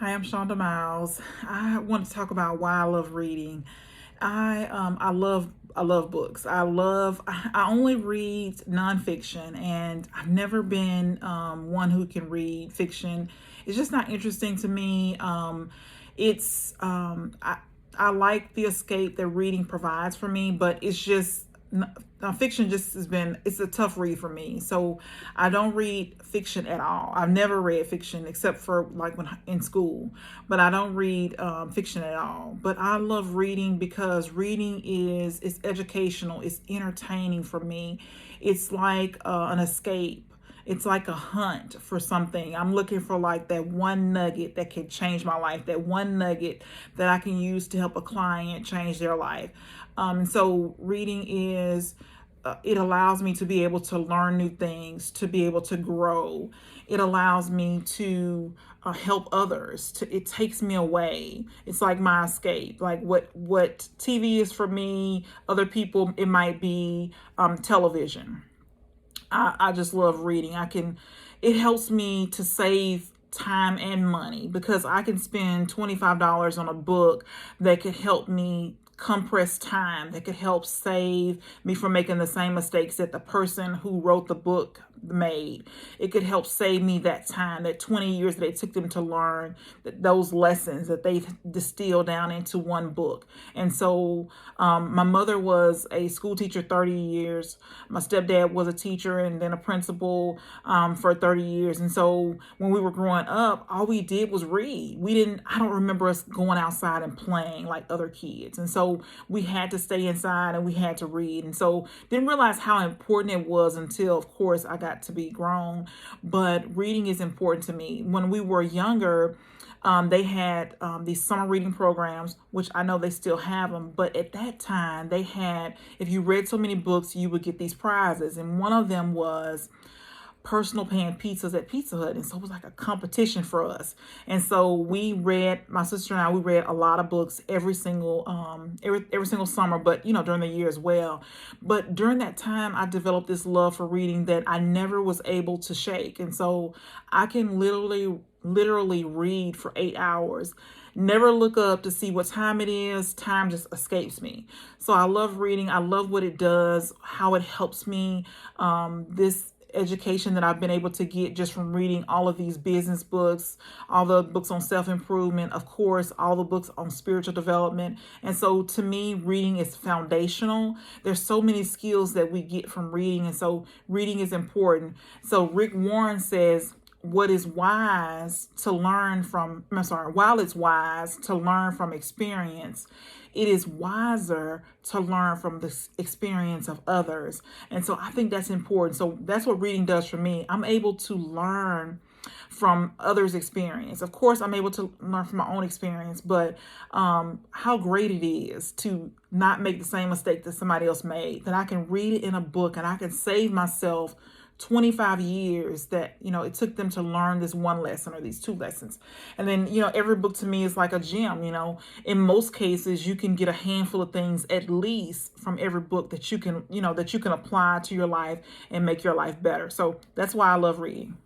Hi, I'm Shonda Miles. I want to talk about why I love reading. I love books. I only read nonfiction, and I've never been one who can read fiction. It's just not interesting to me. It's I like the escape that reading provides for me, but it's just fiction just has been, it's a tough read for me. So I don't read fiction at all. I've never read fiction except for like when in school, but I don't read fiction at all. But I love reading because reading is it's educational, it's entertaining for me. It's like an escape. It's like a hunt for something. I'm looking for like that one nugget that can change my life, that one nugget that I can use to help a client change their life. And so reading is, it allows me to be able to learn new things, to be able to grow. It allows me to help others. It takes me away. It's like my escape. Like what TV is for me, other people, it might be television. I just love reading. It helps me to save time and money because I can spend $25 on a book that could help me compress time, that could help save me from making the same mistakes that the person who wrote the book made. It could help save me that time, that 20 years that it took them to learn those lessons that they distilled down into one book. And so my mother was a school teacher 30 years. My stepdad was a teacher and then a principal for 30 years. And so when we were growing up, all we did was read. I don't remember us going outside and playing like other kids. And so we had to stay inside and we had to read. And so didn't realize how important it was until, of course, I got to be grown. But reading is important to me. When we were younger, they had these summer reading programs, which I know they still have them. But at that time, they had, if you read so many books, you would get these prizes. And one of them was personal pan pizzas at Pizza Hut. And so it was like a competition for us. And so my sister and I, we read a lot of books every single summer, but during the year as well. But during that time, I developed this love for reading that I never was able to shake. And so I can literally read for 8 hours, never look up to see what time it is. Time just escapes me. So I love reading. I love what it does, how it helps me. This education that I've been able to get just from reading all of these business books, all the books on self-improvement, of course, all the books on spiritual development. And so to me, reading is foundational. There's so many skills that we get from reading. And so reading is important. So Rick Warren says, while it's wise to learn from experience, it is wiser to learn from the experience of others. And so I think that's important. So that's what reading does for me. I'm able to learn from others' experience. Of course, I'm able to learn from my own experience, but how great it is to not make the same mistake that somebody else made, that I can read it in a book and I can save myself 25 years that it took them to learn this one lesson or these two lessons. And then every book to me is like a gem. In most cases you can get a handful of things at least from every book that you can apply to your life and make your life better. So that's why I love reading.